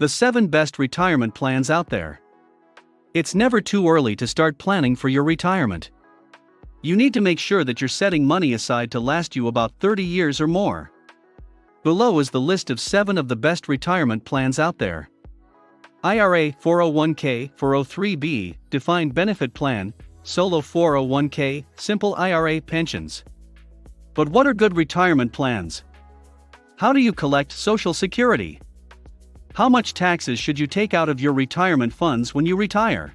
The 7 best retirement plans out there. It's never too early to start planning for your retirement. You need to make sure that you're setting money aside to last you about 30 years or more. Below is the list of 7 of the best retirement plans out there. IRA, 401k, 403b, Defined Benefit Plan, Solo 401k, Simple IRA pensions. But what are good retirement plans? How do you collect Social Security? How much taxes should you take out of your retirement funds when you retire?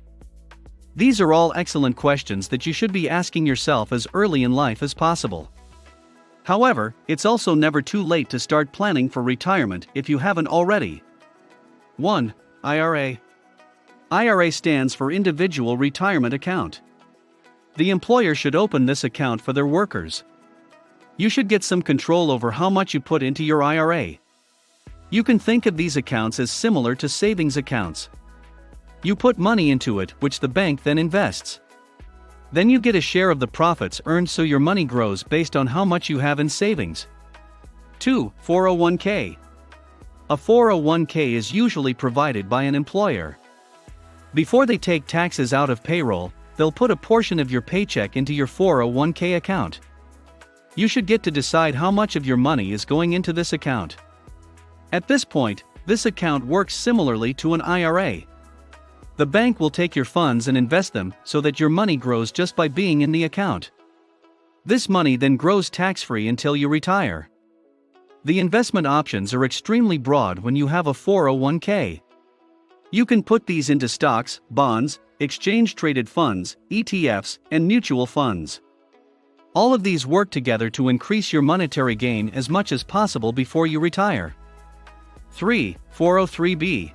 These are all excellent questions that you should be asking yourself as early in life as possible. However, it's also never too late to start planning for retirement if you haven't already. 1. IRA. IRA stands for Individual Retirement Account. The employer should open this account for their workers. You should get some control over how much you put into your IRA. You can think of these accounts as similar to savings accounts. You put money into it, which the bank then invests. Then you get a share of the profits earned, so your money grows based on how much you have in savings. 2. 401k. A 401k is usually provided by an employer. Before they take taxes out of payroll, they'll put a portion of your paycheck into your 401k account. You should get to decide how much of your money is going into this account. At this point, this account works similarly to an IRA. The bank will take your funds and invest them so that your money grows just by being in the account. This money then grows tax-free until you retire. The investment options are extremely broad when you have a 401k. You can put these into stocks, bonds, exchange-traded funds, ETFs, and mutual funds. All of these work together to increase your monetary gain as much as possible before you retire. 3. 403b.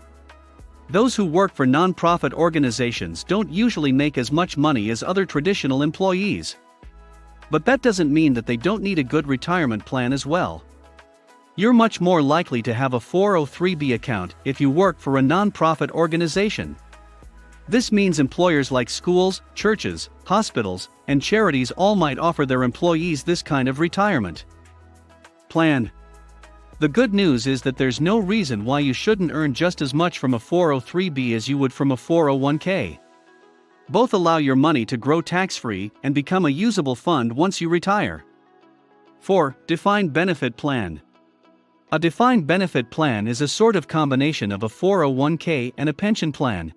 Those who work for non-profit organizations don't usually make as much money as other traditional employees. But that doesn't mean that they don't need a good retirement plan as well. You're much more likely to have a 403b account if you work for a non-profit organization. This means employers like schools, churches, hospitals, and charities all might offer their employees this kind of retirement plan. The good news is that there's no reason why you shouldn't earn just as much from a 403b as you would from a 401k. Both allow your money to grow tax-free and become a usable fund once you retire. 4. Defined Benefit Plan. A defined benefit plan is a sort of combination of a 401k and a pension plan.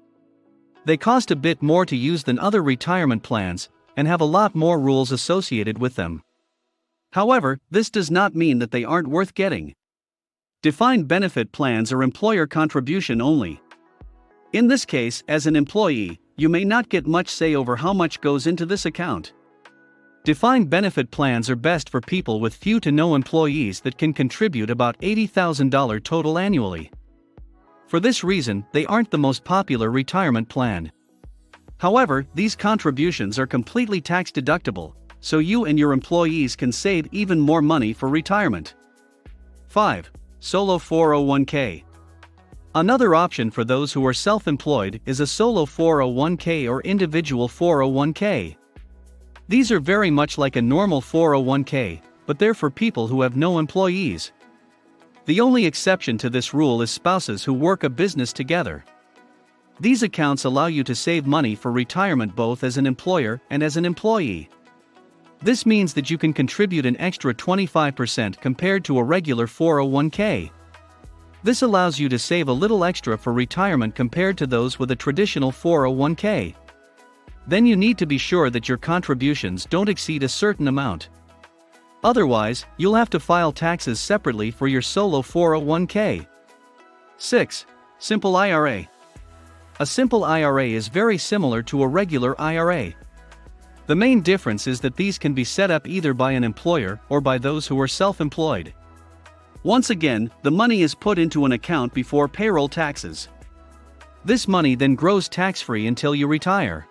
They cost a bit more to use than other retirement plans and have a lot more rules associated with them. However, this does not mean that they aren't worth getting. Defined benefit plans are employer contribution only. In this case, as an employee, you may not get much say over how much goes into this account. Defined benefit plans are best for people with few to no employees that can contribute about $80,000 total annually. For this reason, they aren't the most popular retirement plan. However, these contributions are completely tax deductible, so you and your employees can save even more money for retirement. 5. Solo 401k. Another option for those who are self-employed is a solo 401k or individual 401k. These are very much like a normal 401k, but they're for people who have no employees. The only exception to this rule is spouses who work a business together. These accounts allow you to save money for retirement both as an employer and as an employee. This means that you can contribute an extra 25% compared to a regular 401k. This allows you to save a little extra for retirement compared to those with a traditional 401k. Then you need to be sure that your contributions don't exceed a certain amount. Otherwise, you'll have to file taxes separately for your solo 401k. 6. Simple IRA. A simple IRA is very similar to a regular IRA. The main difference is that these can be set up either by an employer or by those who are self-employed. Once again, the money is put into an account before payroll taxes. This money then grows tax-free until you retire.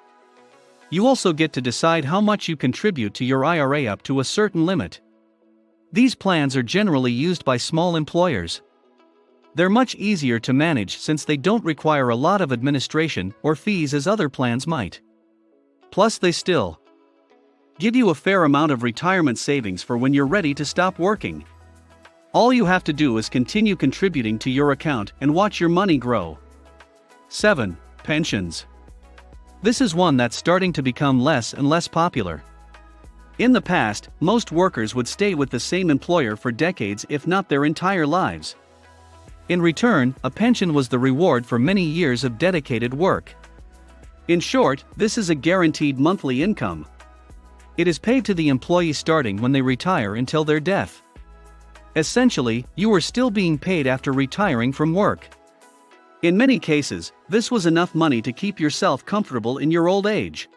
You also get to decide how much you contribute to your IRA up to a certain limit. These plans are generally used by small employers. They're much easier to manage since they don't require a lot of administration or fees as other plans might. Plus, they still give you a fair amount of retirement savings for when you're ready to stop working. All you have to do is continue contributing to your account and watch your money grow. 7. Pensions. This is one that's starting to become less and less popular. In the past, most workers would stay with the same employer for decades, if not their entire lives. In return, a pension was the reward for many years of dedicated work. In short, this is a guaranteed monthly income. It is paid to the employee starting when they retire until their death. Essentially, you are still being paid after retiring from work. In many cases, this was enough money to keep yourself comfortable in your old age.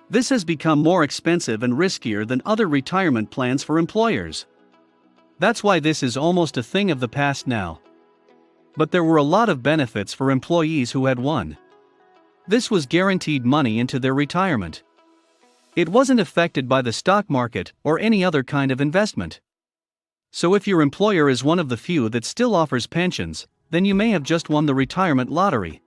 This has become more expensive and riskier than other retirement plans for employers. That's why this is almost a thing of the past now. But there were a lot of benefits for employees who had one. This was guaranteed money into their retirement. It wasn't affected by the stock market or any other kind of investment. So if your employer is one of the few that still offers pensions, then you may have just won the retirement lottery.